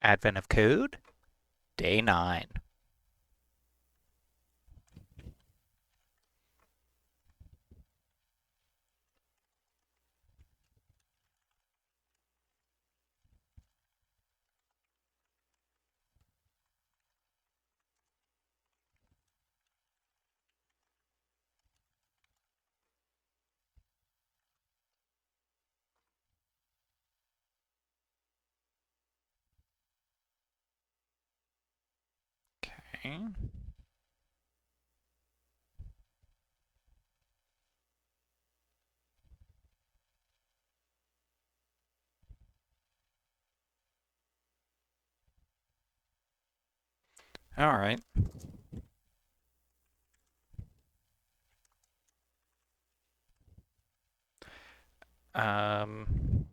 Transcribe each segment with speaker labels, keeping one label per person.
Speaker 1: Advent of Code, Day 9. Okay. All right. Um,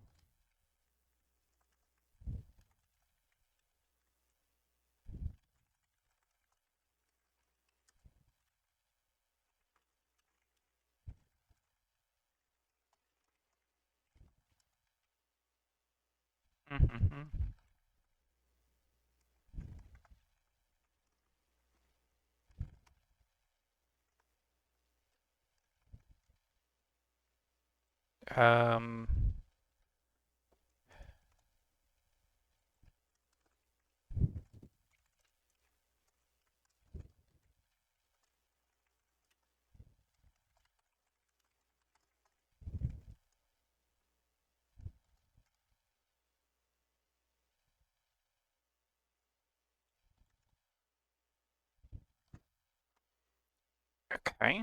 Speaker 1: mhm. Um, okay.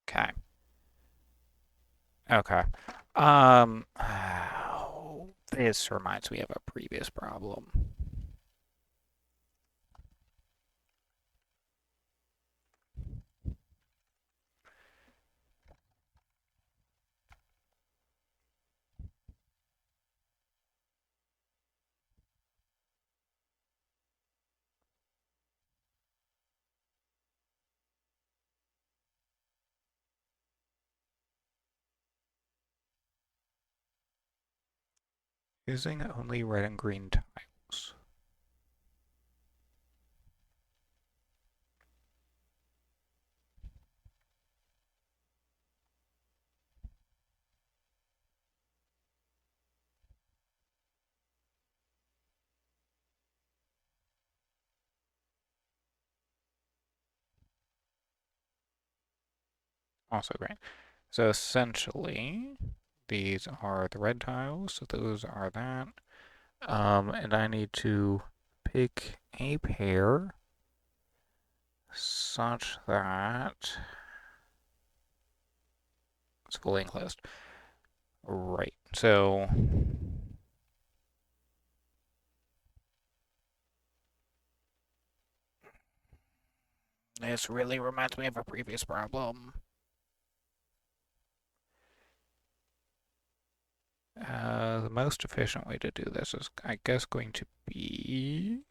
Speaker 1: Okay. Okay. This reminds me of a previous problem. Using only red and green tiles. Also green. So essentially, these are the red tiles, so those are that. And I need to pick a pair such that it's fully enclosed. Right. So this really reminds me of a previous problem. The most efficient way to do this is, I guess, going to be.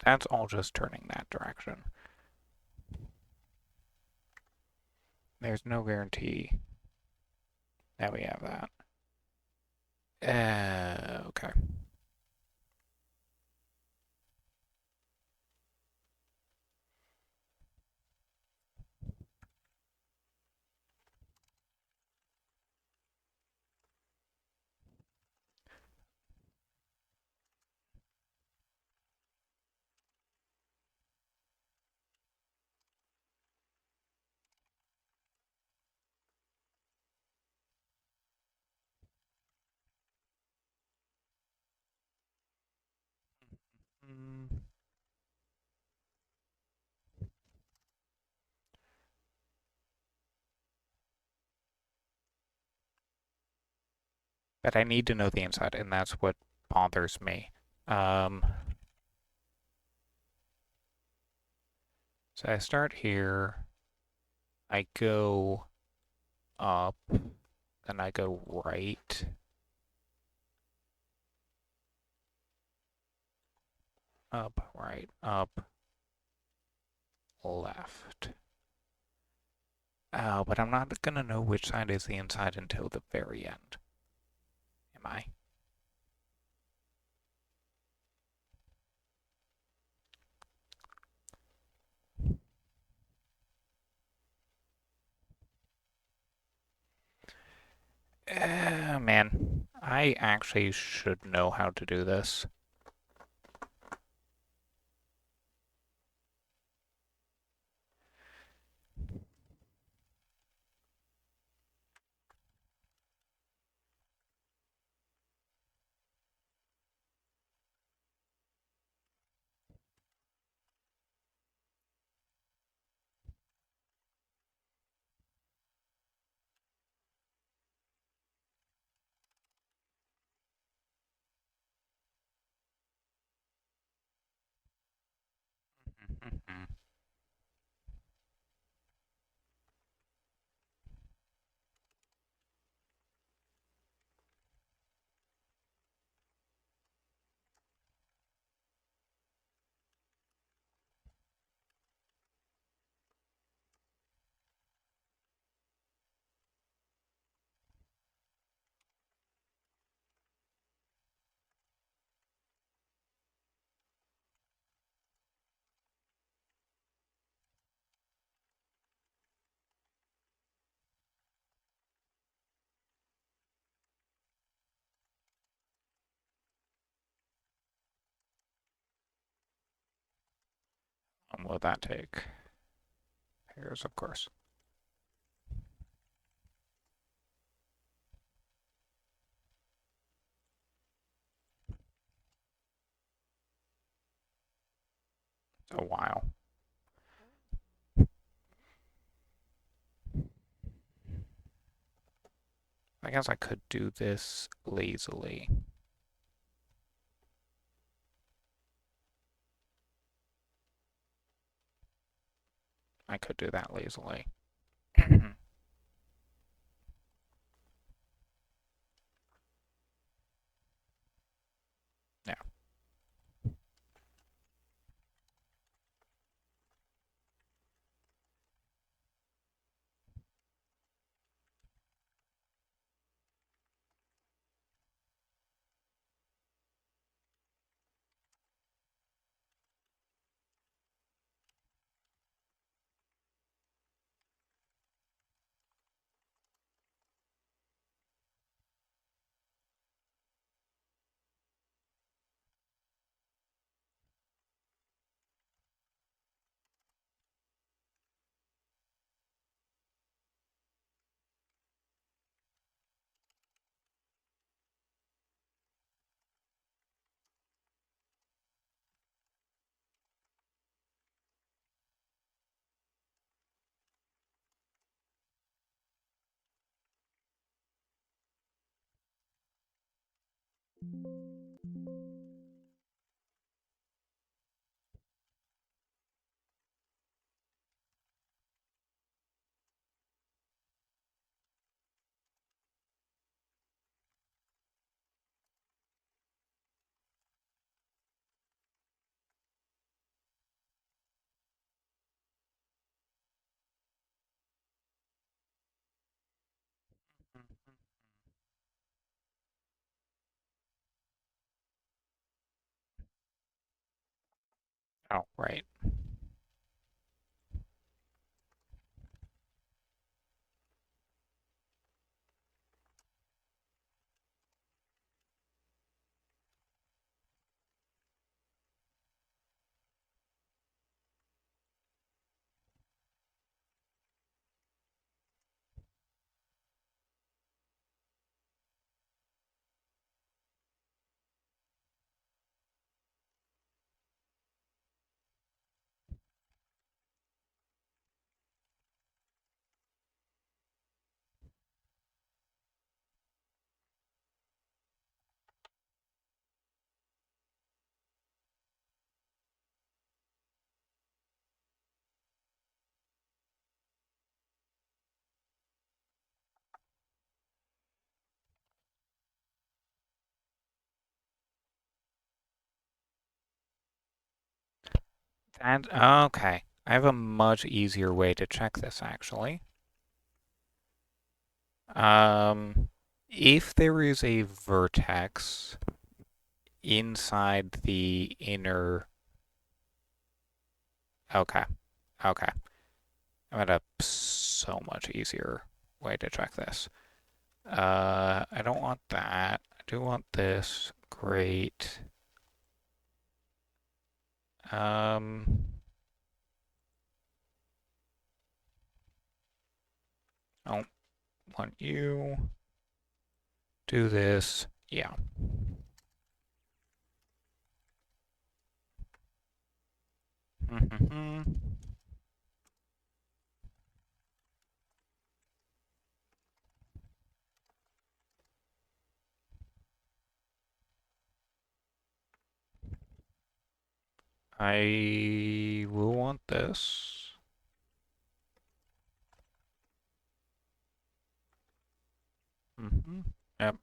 Speaker 1: That's all just turning that direction. There's no guarantee that we have that. Okay. But I need to know the inside, and that's what bothers me. Um, so I start here, I go up, then I go right, up, right, up, left. Oh, but I'm not gonna know which side is the inside until the very end. Am I? Man, I actually should know how to do this. Will that take? Pairs, of course. It's a while. I guess I could do this lazily. I could do that lazily. Yeah. Oh, right. And okay. I have a much easier way to check this actually. Um, if there is a vertex inside the inner, okay, okay. I'm at a so much easier way to check this. I don't want that. I do want this. Great. Um, I don't want you. Do this. Yeah. I will want this. Yep.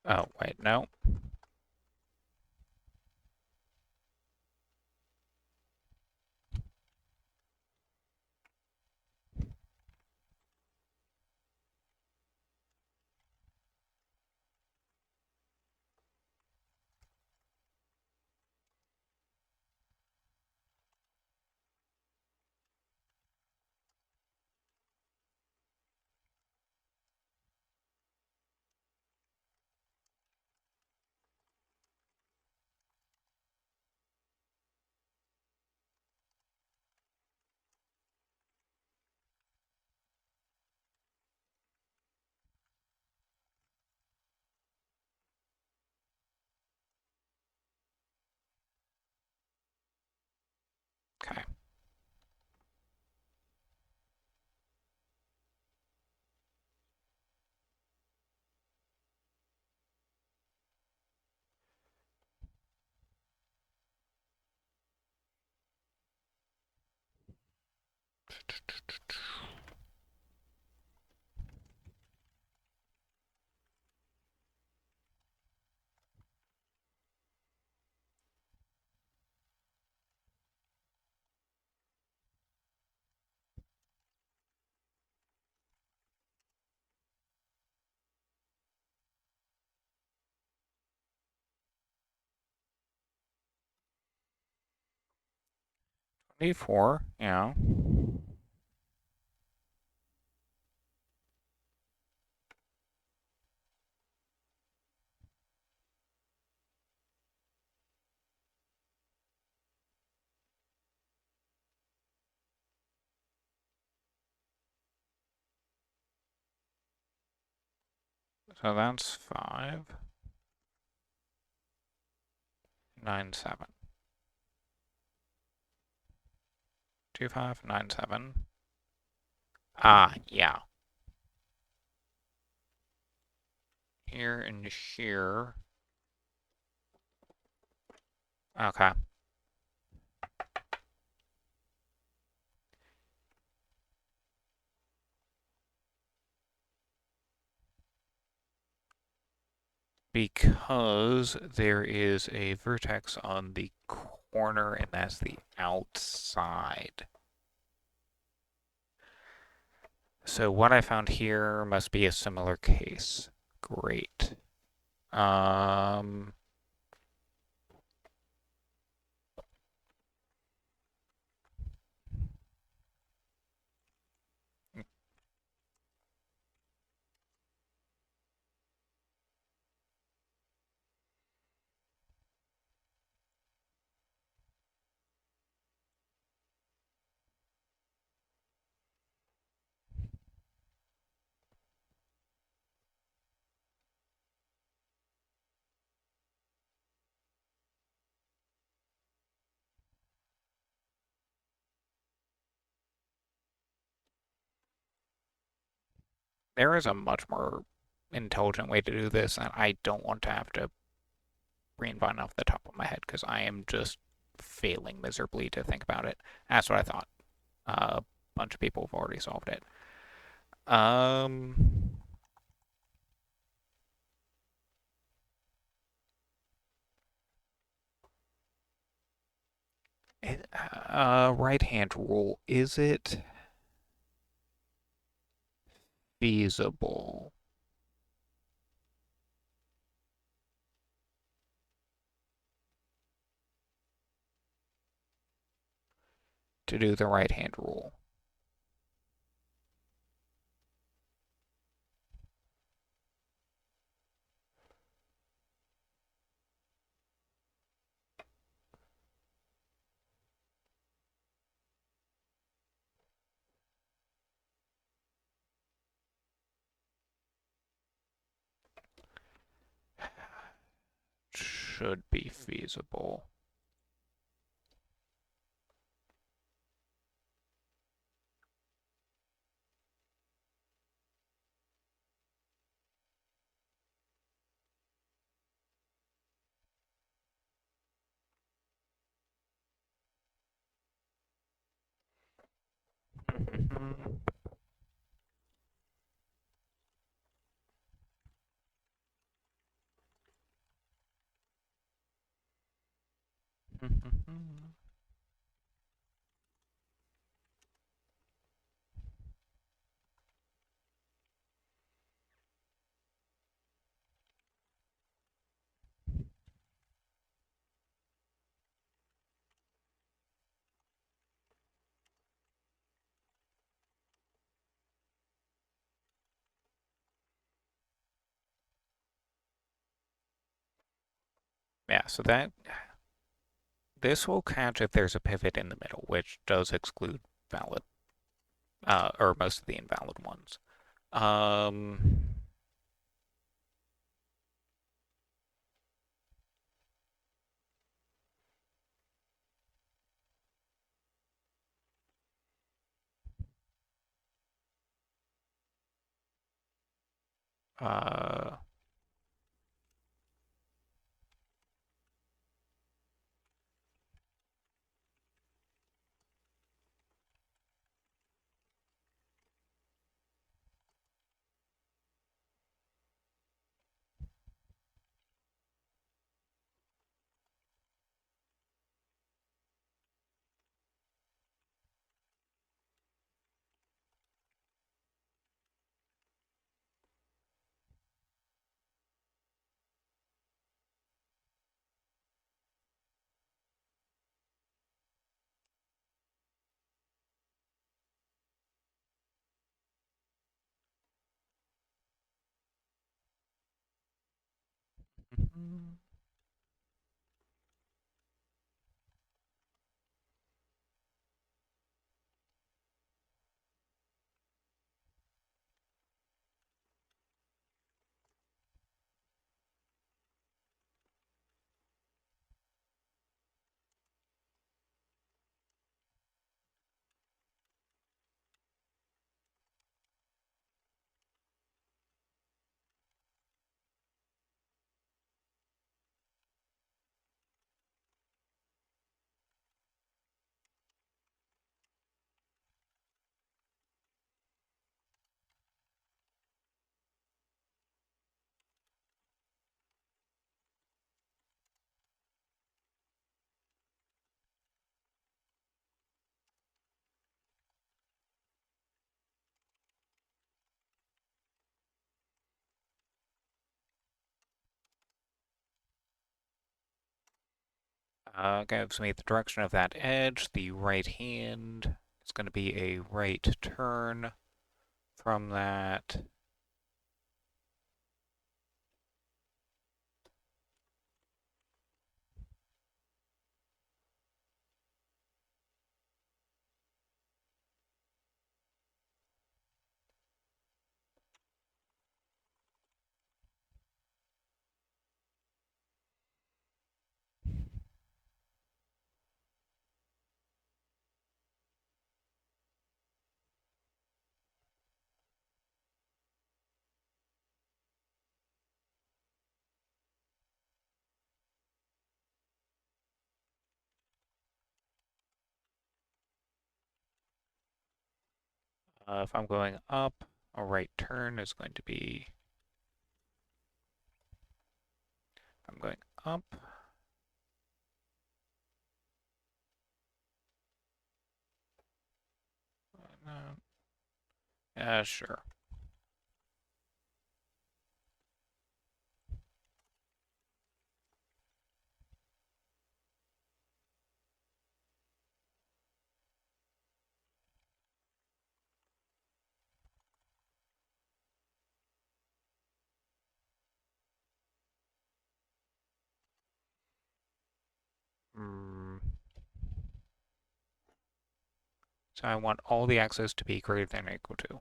Speaker 1: Oh, wait, no. Okay. 24, yeah. So that's 5, 9, 7. 2, 5, 9, 7. Ah, yeah. Here and here. Okay. Because there is a vertex on the corner and that's the outside. So what I found here must be a similar case. Great. Um, there is a much more intelligent way to do this, and I don't want to have to brain off the top of my head because I am just failing miserably to think about it. That's what I thought. A bunch of people have already solved it. Um, right hand rule. Is it feasible to do the right hand rule? Should be feasible. Yeah, so that this will count if there's a pivot in the middle, which does exclude valid, or most of the invalid ones. Um, uh, gives me the direction of that edge. The right hand is going to be a right turn from that. If I'm going up, a right turn is going to be, if I'm going up, yeah, sure. Mm. So I want all the x's to be greater than or equal to.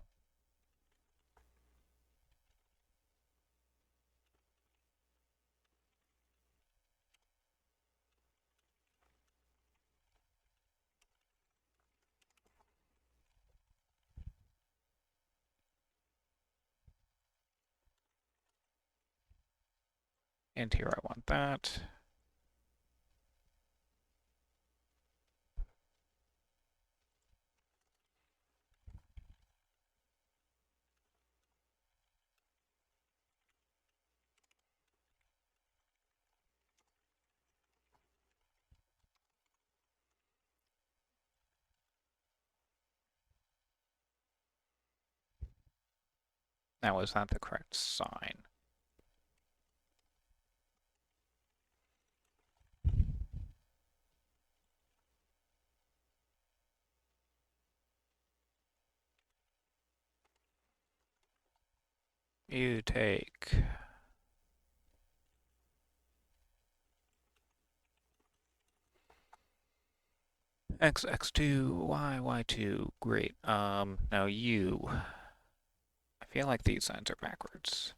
Speaker 1: And here I want that. That was not the correct sign. You take x, x2, y, y2. Great. Now you. I feel like these signs are backwards.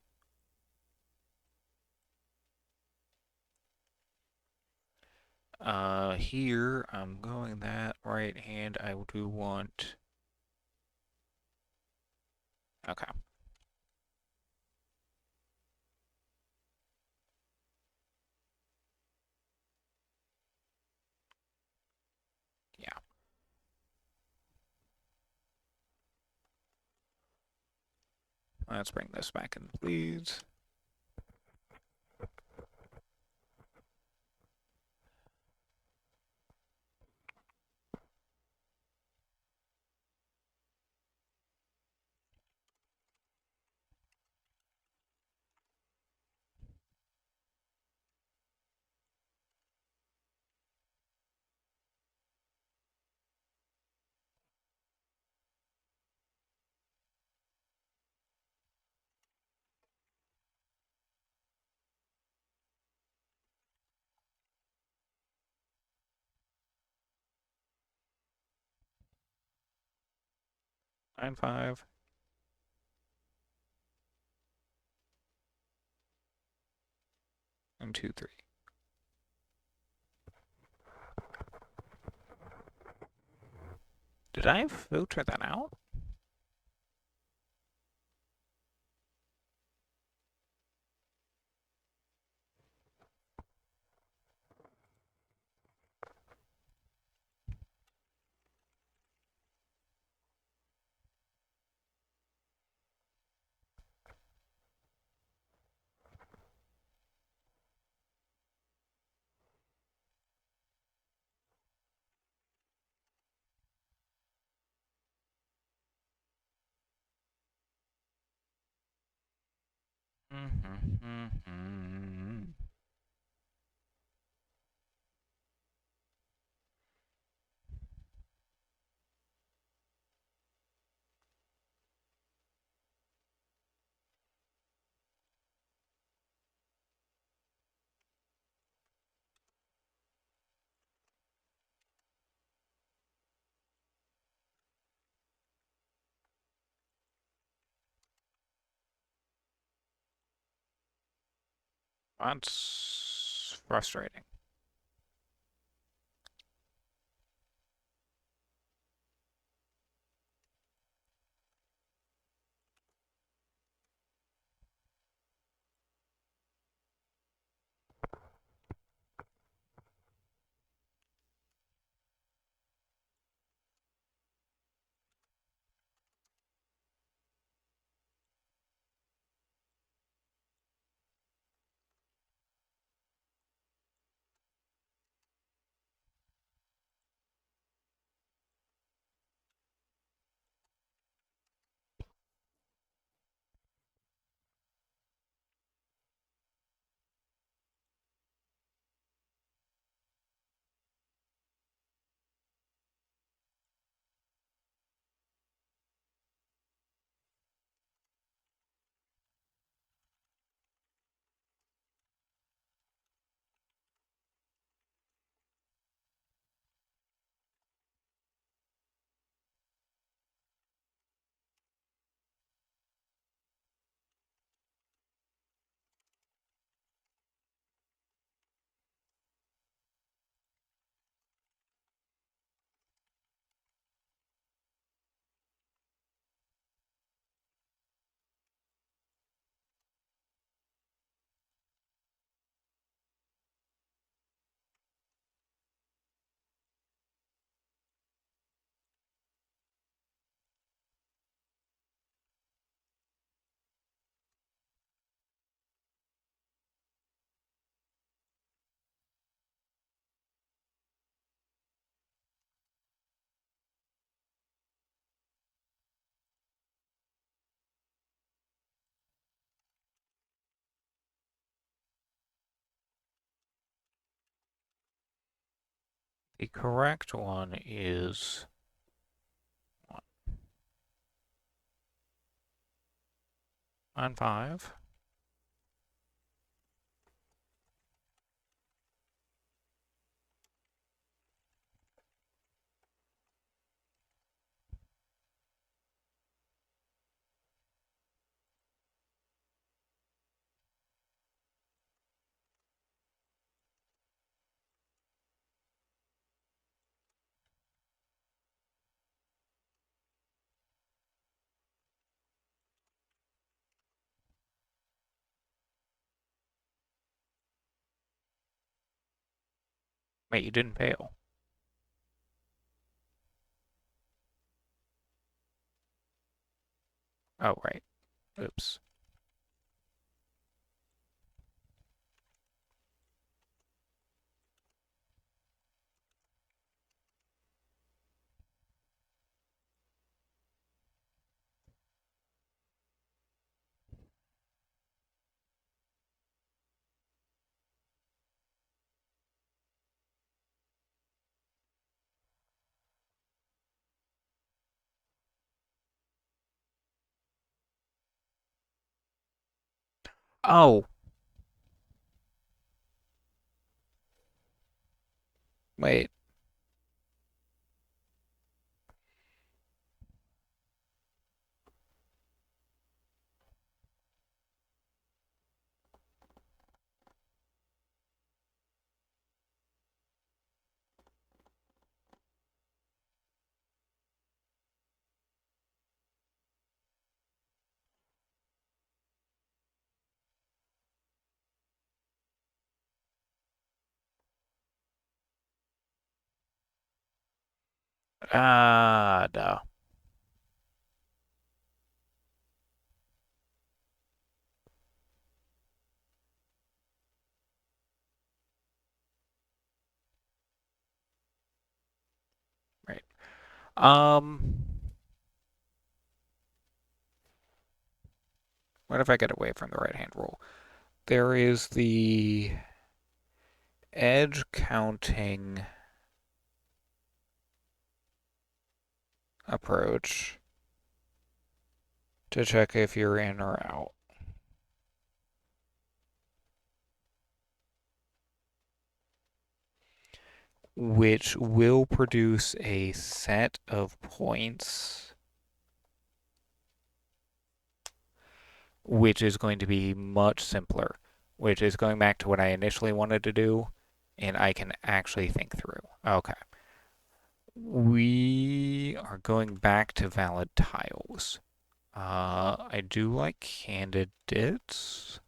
Speaker 1: Here I'm going that right hand. I do want. Okay. Yeah. Let's bring this back in, please. Nine, 5. And 2, 3. Did I filter that out? That's frustrating. The correct one is 1, 5. Wait, you didn't fail. Oh, right. Oops. Oh, wait. No. Right. Um, what if I get away from the right-hand rule? There is the edge counting approach to check if you're in or out, which will produce a set of points, which is going to be much simpler, which is going back to what I initially wanted to do, and I can actually think through. Okay. We are going back to valid tiles. I do like candidates.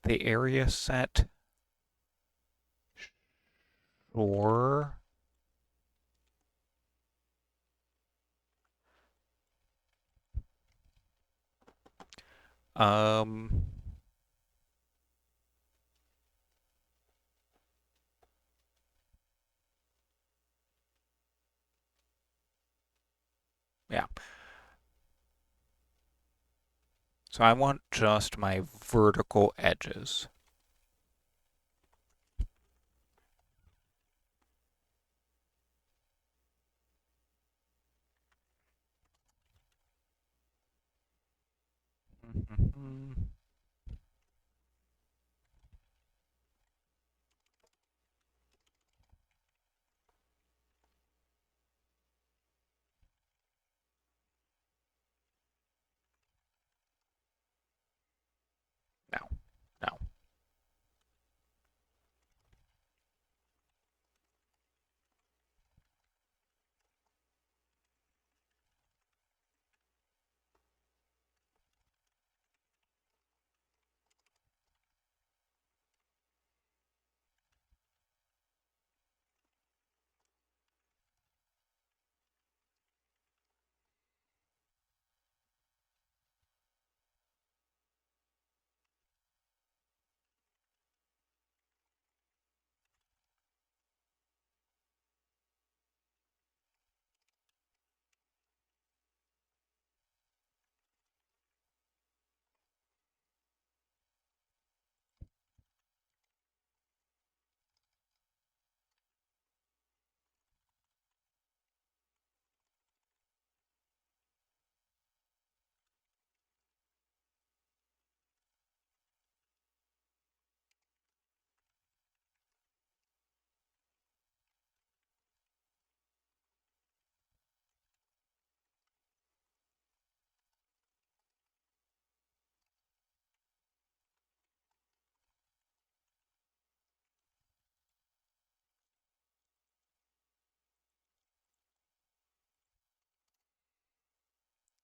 Speaker 1: The area set, sure. Um, yeah. So I want just my vertical edges. No, no.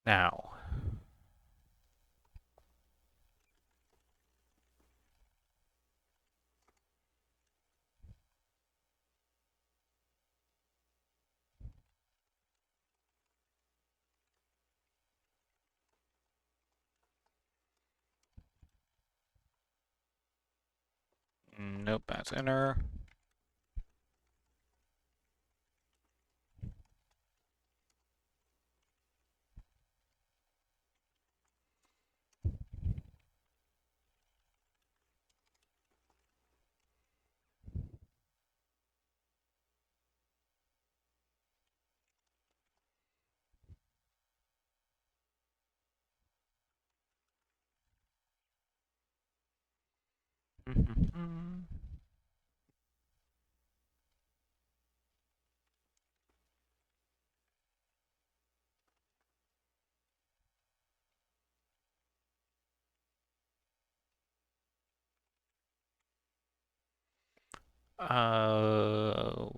Speaker 1: Now, nope, that's inner. Uh,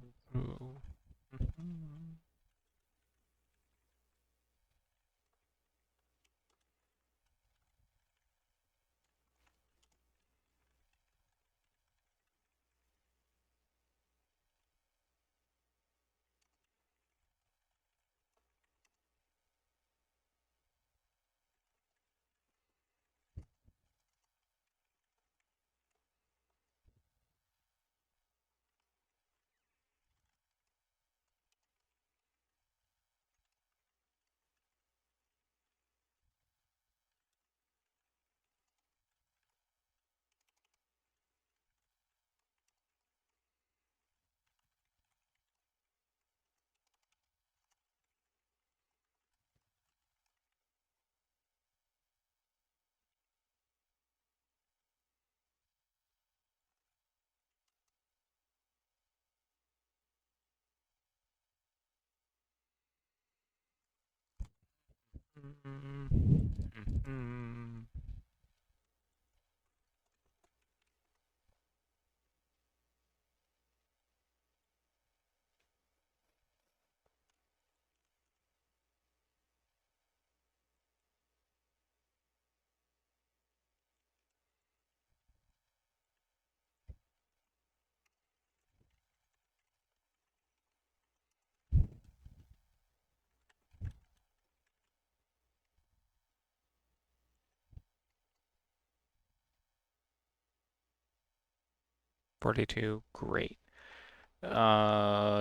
Speaker 1: 42, great.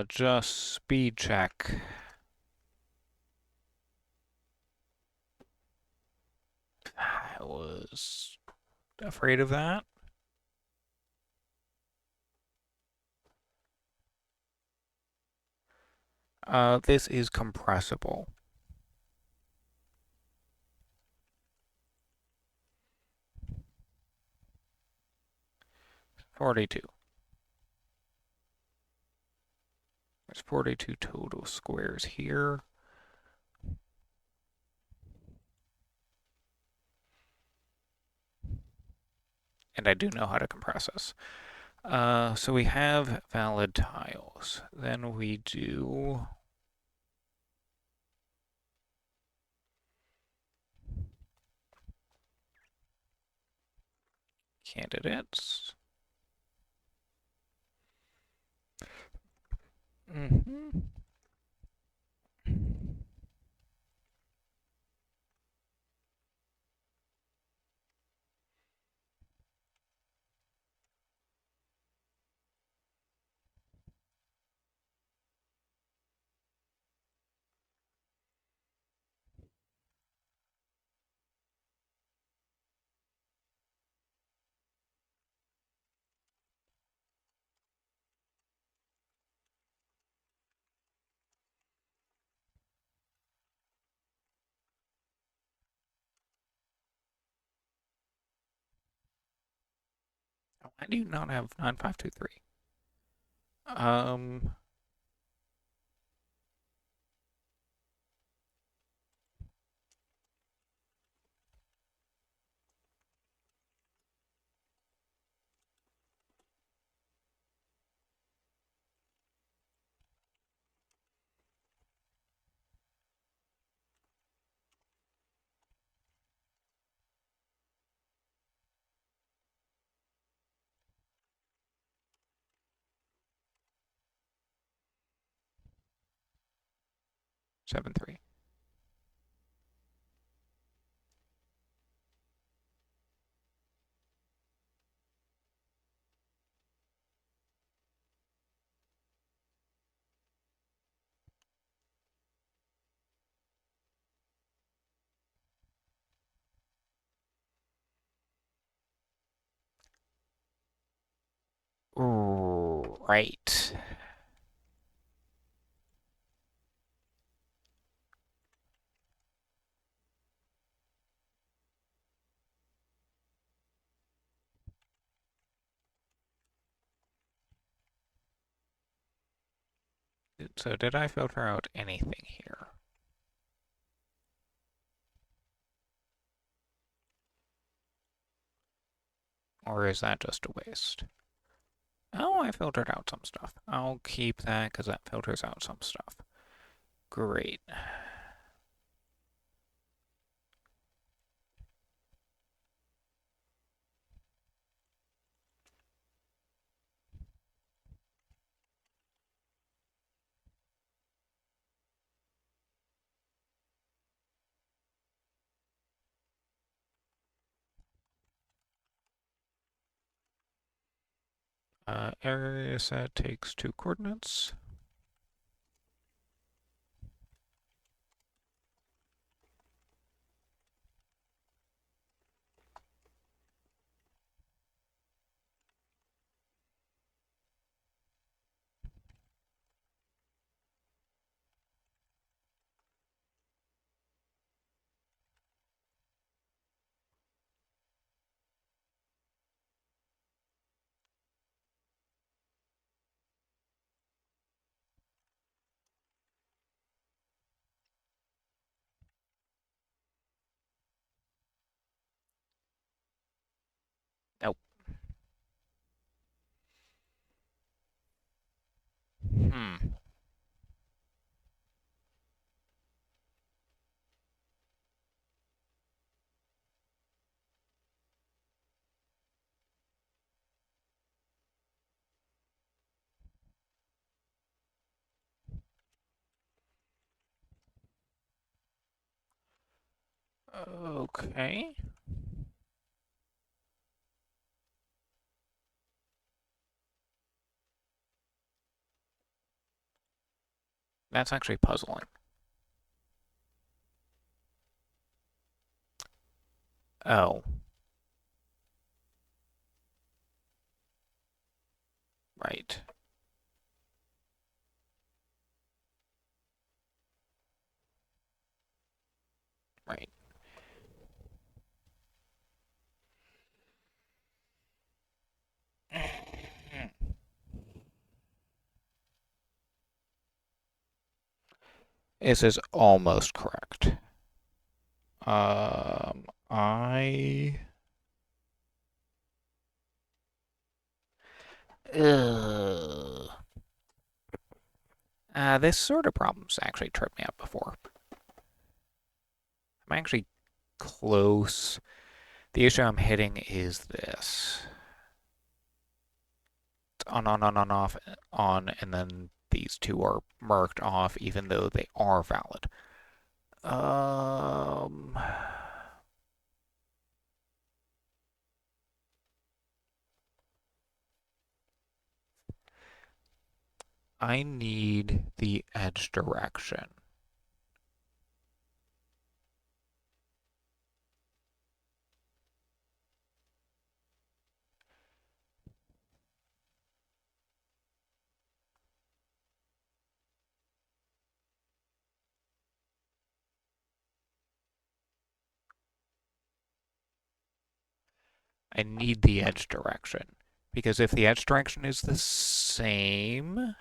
Speaker 1: Just speed check. I was afraid of that. This is compressible. 42. There's 42 total squares here. And I do know how to compress this. So we have valid tiles. Then we do candidates. Mm-hmm. Why do you not have 9523? Um, 7.3. Right. So did I filter out anything here? Or is that just a waste? Oh, I filtered out some stuff. I'll keep that because that filters out some stuff. Great. Area set takes 2 coordinates. Nope. Hmm. Okay. That's actually puzzling. Oh, right. Right. This is almost correct. I... Ugh. This sort of problem's actually tripped me up before. I'm actually close. The issue I'm hitting is this. It's on, off, on, and then these two are marked off even though they are valid. Um, I need the edge direction. I need the edge direction. Because if the edge direction is the same,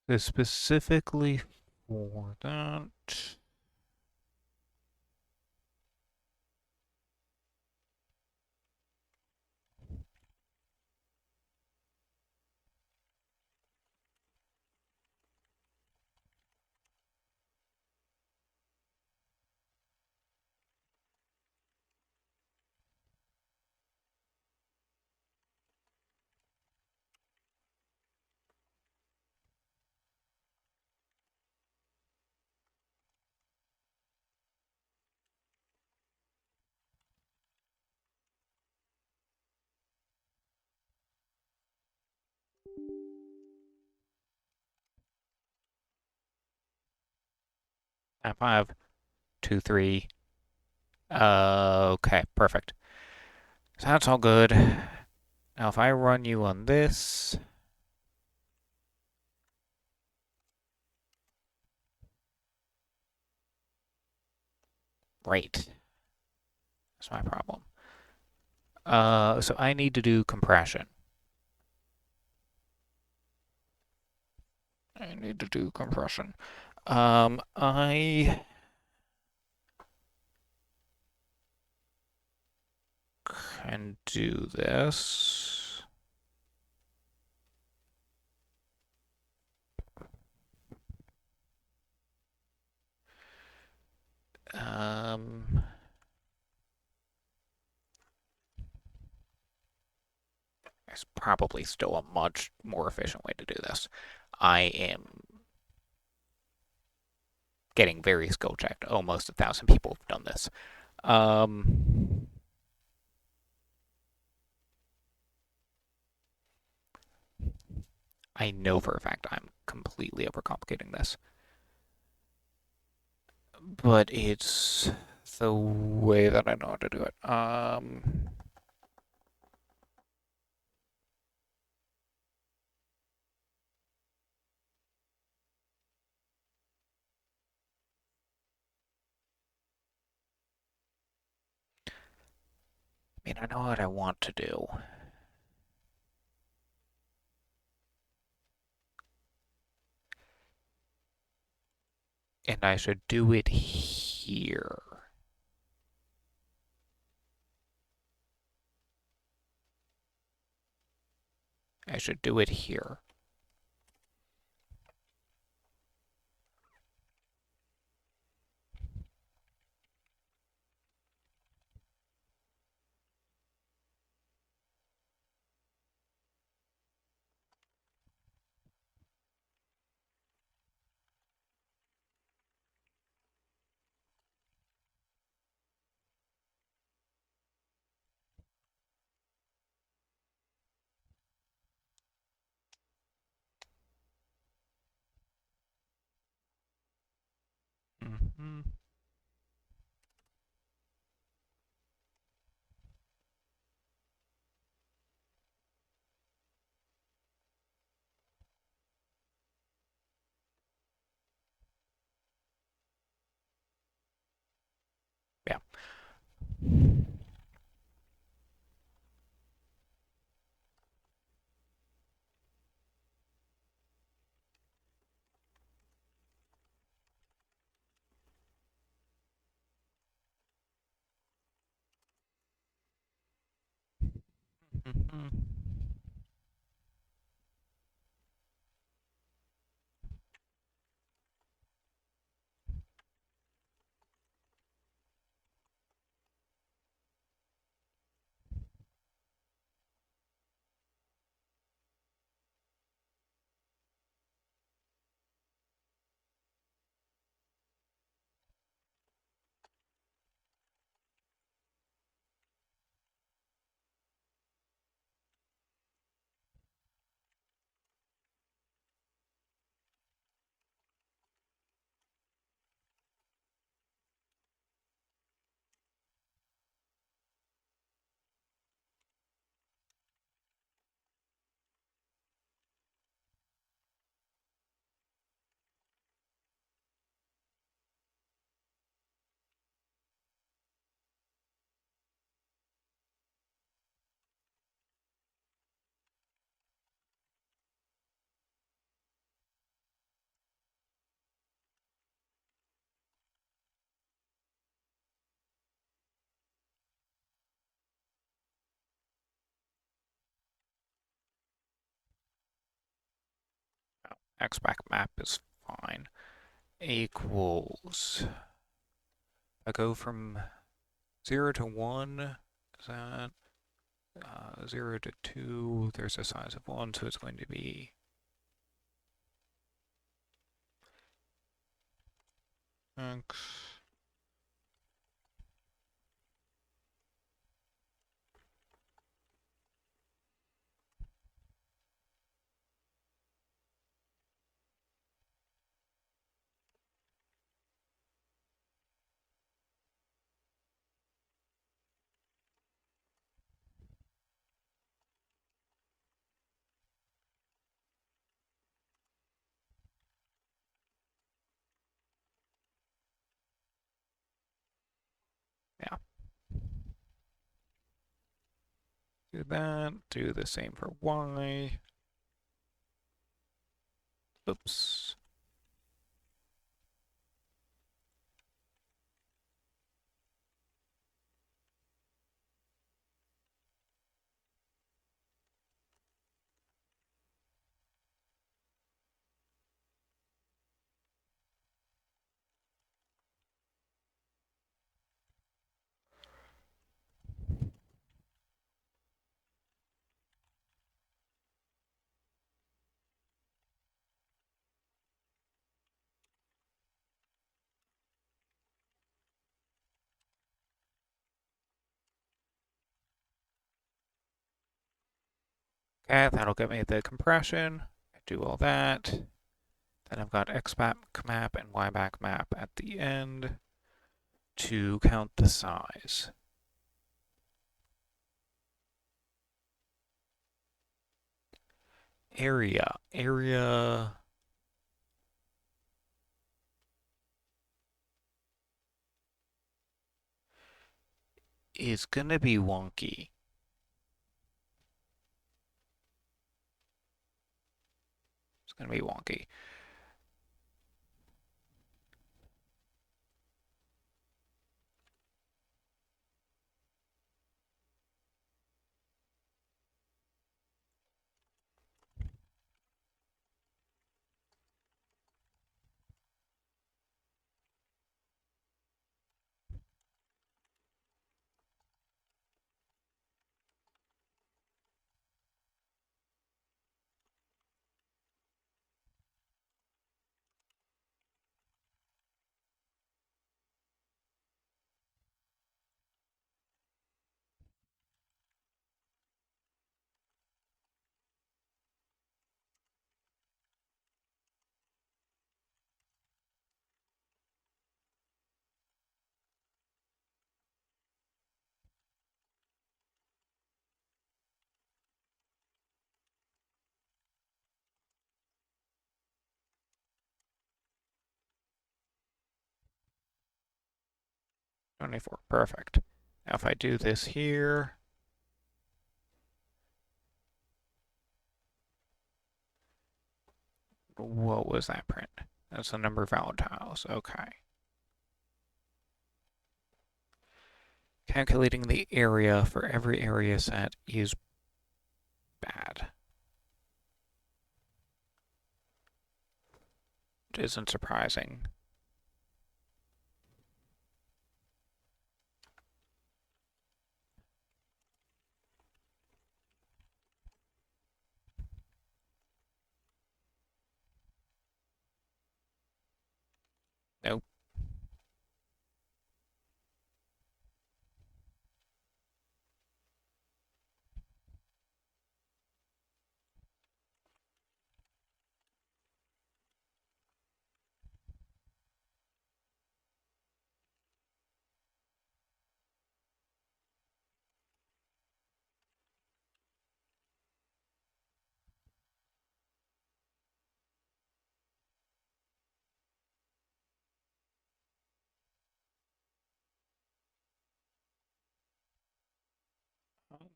Speaker 1: is specifically for that. And 5, 2, 3. Okay, perfect. So that's all good. Now if I run you on this, great. That's my problem. So I need to do compression. I need to do compression. I can do this. Um, There's probably still a much more efficient way to do this. I am getting very skill checked. Almost 1,000 people have done this. Um, I know for a fact I'm completely overcomplicating this, but it's the way that I know how to do it. I mean, I know what I want to do. And I should do it here. I should do it here. Mm-hmm. Yeah. Mm-hmm. XBack map is fine. Equals. I go from 0 to 1. Is that 0 to 2? There's a size of 1, so it's going to be x. Yeah. Do that. Do the same for y. Oops. Okay, that'll get me the compression. I do all that. Then I've got XBack map and YBack map at the end to count the size. Area. Area is gonna be wonky. It's gonna be wonky. $24. Perfect. Now if I do this here, what was that print? That's the number of valid tiles. Okay. Calculating the area for every area set is bad. It isn't surprising. Nope.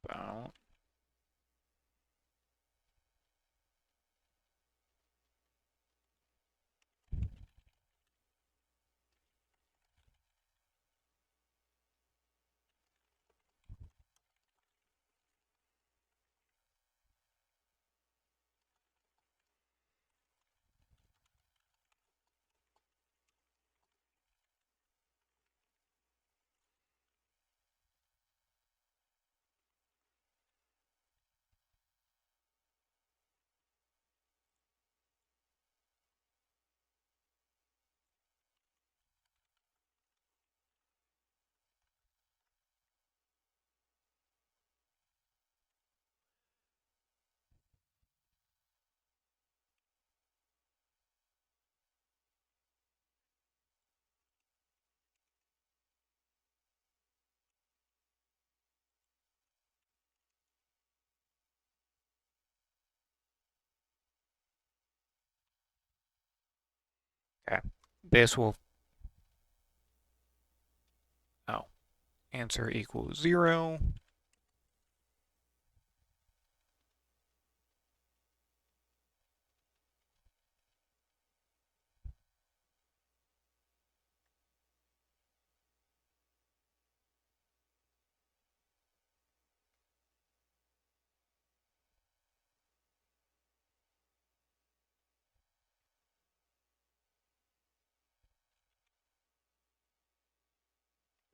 Speaker 1: About Okay. This will, oh, answer equals 0.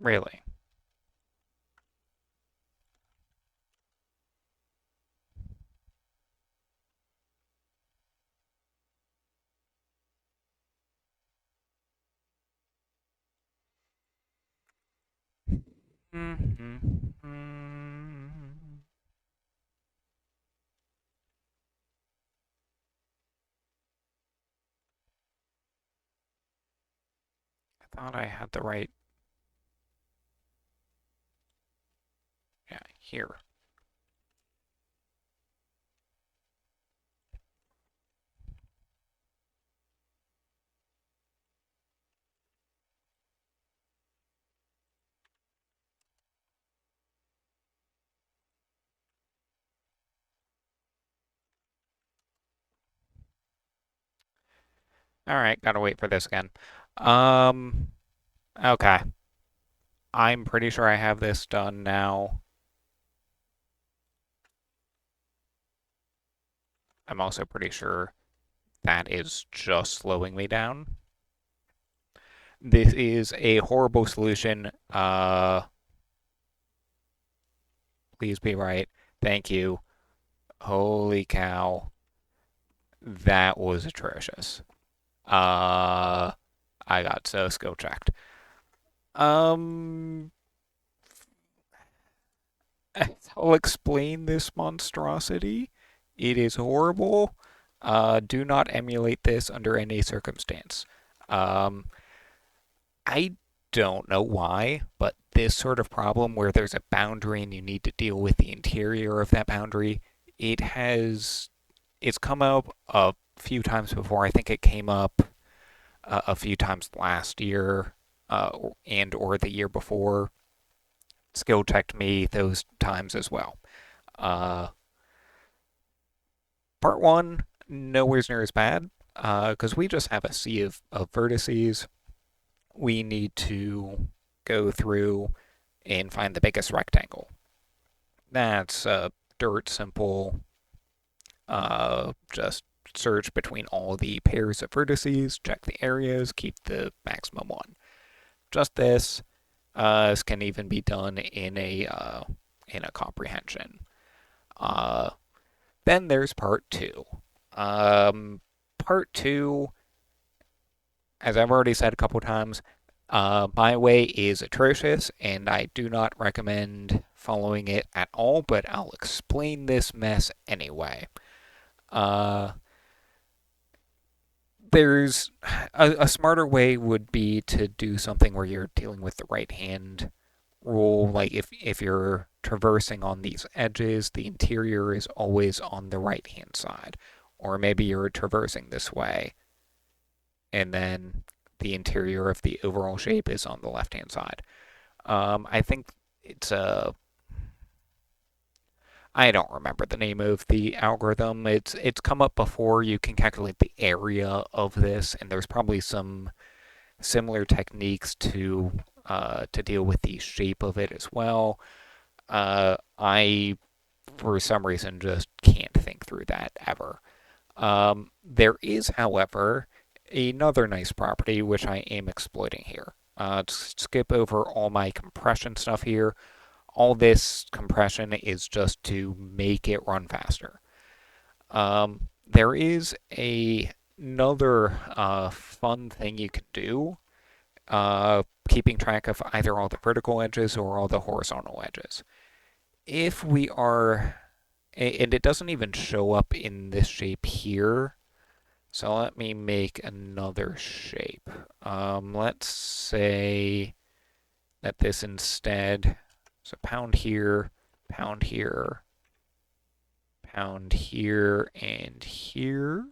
Speaker 1: Really? I thought I had the right, yeah, here. All right, gotta wait for this again. Um, okay. I'm pretty sure I have this done now. I'm also pretty sure that is just slowing me down. This is a horrible solution. Please be right. Thank you. Holy cow. That was atrocious. Uh, I got so skill checked. Um, I'll explain this monstrosity. It is horrible. Do not emulate this under any circumstance. Um, I don't know why, but this sort of problem where there's a boundary and you need to deal with the interior of that boundary, it's come up a few times before. I think it came up a few times last year and or the year before. Skill checked me those times as well. Uh, Part one, nowhere's near as bad because we just have a sea of vertices. We need to go through and find the biggest rectangle. That's dirt simple. Just search between all the pairs of vertices, check the areas, keep the maximum one. Just this. This can even be done in a comprehension. Uh, then there's part two. Um, Part two, as I've already said a couple times, my way is atrocious, and I do not recommend following it at all. But I'll explain this mess anyway. Uh, there's a smarter way would be to do something where you're dealing with the right hand rule. Like if you're traversing on these edges, the interior is always on the right hand side. Or maybe you're traversing this way, and then the interior of the overall shape is on the left hand side. I think it's a I don't remember the name of the algorithm. It's come up before. You can calculate the area of this, and there's probably some similar techniques to deal with the shape of it as well. I for some reason just can't think through that ever. There is, however, another nice property which I am exploiting here. Skip over all my compression stuff here. All this compression is just to make it run faster. There is another fun thing you can do, keeping track of either all the vertical edges or all the horizontal edges. If we are, and it doesn't even show up in this shape here, so let me make another shape. Let's say that this instead, so pound here, pound here, pound here, and here.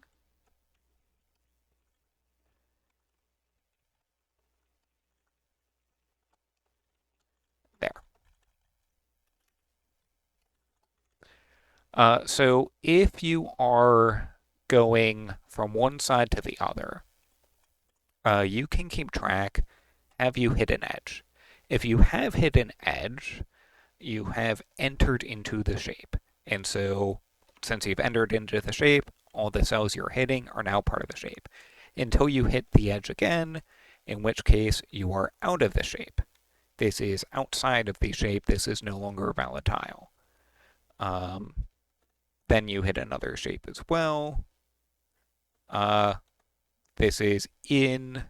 Speaker 1: So if you are going from one side to the other, you can keep track. Have you hit an edge? If you have hit an edge, you have entered into the shape. And so, since you've entered into the shape, all the cells you're hitting are now part of the shape. Until you hit the edge again, in which case you are out of the shape. This is outside of the shape. This is no longer a valid tile. Um, then you hit another shape as well. This is in.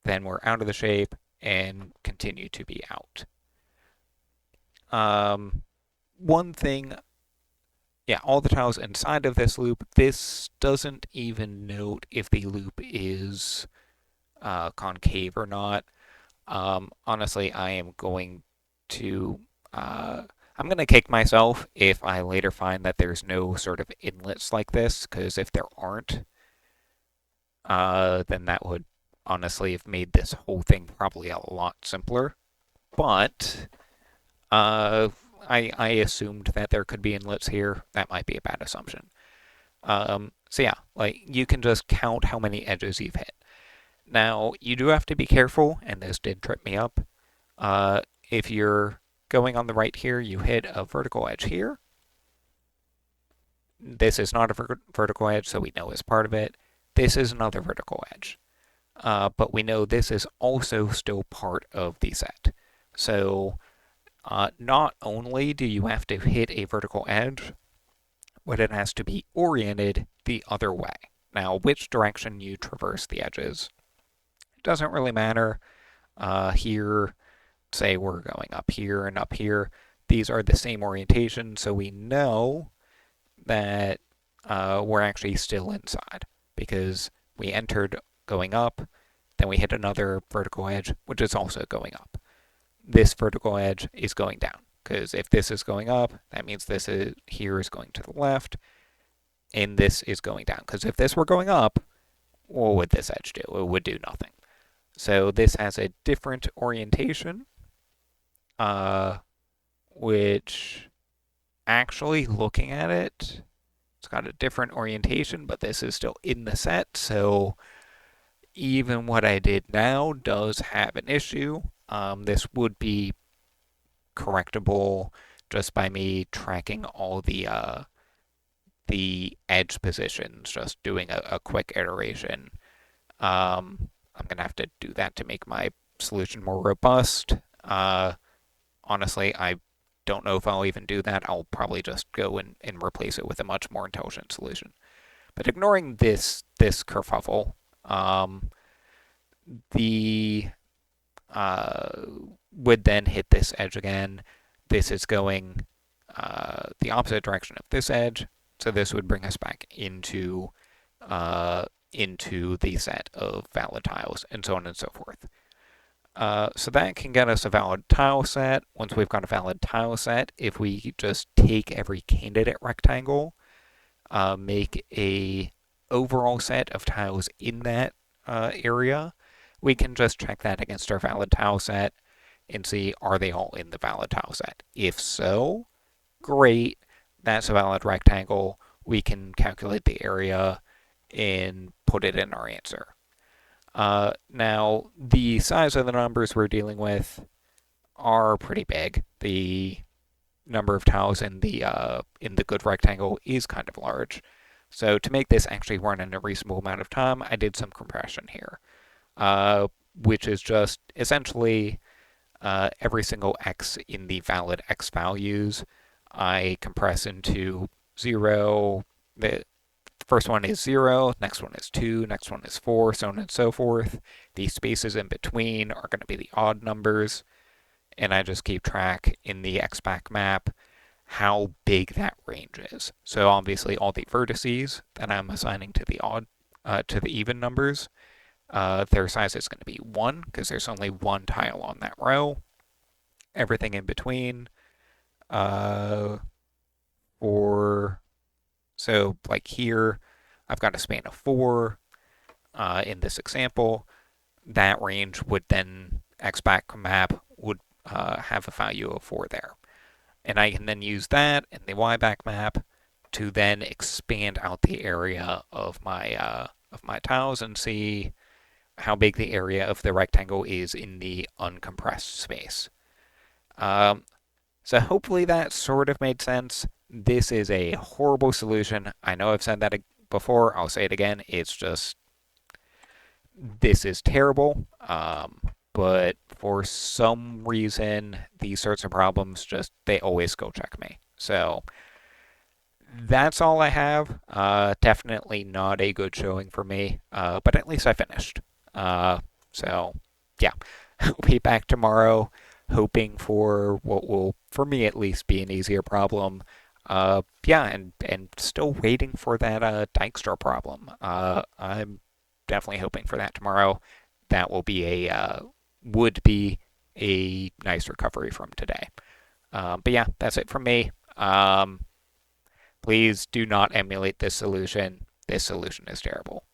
Speaker 1: Then we're out of the shape and continue to be out. One thing, yeah, all the tiles inside of this loop, this doesn't even note if the loop is concave or not. Honestly, I am going to, I'm going to kick myself if I later find that there's no sort of inlets like this, because if there aren't, then that would honestly have made this whole thing probably a lot simpler. But I assumed that there could be inlets here. That might be a bad assumption. So yeah, like you can just count how many edges you've hit. Now you do have to be careful, and this did trip me up. If you're going on the right here, you hit a vertical edge here. This is not a vertical edge, so we know it's part of it. This is another vertical edge. But we know this is also still part of the set. So not only do you have to hit a vertical edge, but it has to be oriented the other way. Now, which direction you traverse the edges doesn't really matter. Here, say we're going up here and up here. These are the same orientation, so we know that we're actually still inside because we entered going up, then we hit another vertical edge, which is also going up. This vertical edge is going down because if this is going up, that means this is here is going to the left, and this is going down. Because if this were going up, what would this edge do? It would do nothing. So this has a different orientation, which actually looking at it, it's got a different orientation, but this is still in the set, so even what I did now does have an issue. This would be correctable just by me tracking all the edge positions, just doing a quick iteration. I'm gonna have to do that to make my solution more robust. Honestly, I don't know if I'll even do that. I'll probably just go and replace it with a much more intelligent solution. But ignoring this kerfuffle, the would then hit this edge again. This is going the opposite direction of this edge, so this would bring us back into the set of valid tiles, and so on and so forth. So that can get us a valid tile set. Once we've got a valid tile set, if we just take every candidate rectangle, make a overall set of tiles in that area, we can just check that against our valid tile set and see are they all in the valid tile set. If so, great, that's a valid rectangle. We can calculate the area and put it in our answer. Now, the size of the numbers we're dealing with are pretty big. The number of tiles in the good rectangle is kind of large. So to make this actually run in a reasonable amount of time, I did some compression here, which is just essentially every single x in the valid x values I compress into 0. The first one is 0, next one is 2, next one is 4, so on and so forth. The spaces in between are going to be the odd numbers, and I just keep track in the XBack map how big that range is. So obviously all the vertices that I'm assigning to the even numbers, their size is going to be 1 because there's only one tile on that row. Everything in between, so like here, I've got a span of 4 in this example. That range would then XBack map would have a value of 4 there. and I can then use that in the Y-back map to then expand out the area of my tiles and see how big the area of the rectangle is in the uncompressed space. Um, so hopefully that sort of made sense. This is a horrible solution. I know I've said that before. I'll say it again. It's just this is terrible. But for some reason, these sorts of problems just they always go check me. So that's all I have. Definitely not a good showing for me, but at least I finished. So yeah, I'll be back tomorrow, hoping for what will, for me at least, be an easier problem. Yeah, and still waiting for that Dijkstra problem. I'm definitely hoping for that tomorrow. That will be a would be a nice recovery from today. But yeah, that's it from me. Please do not emulate this solution. This solution is terrible.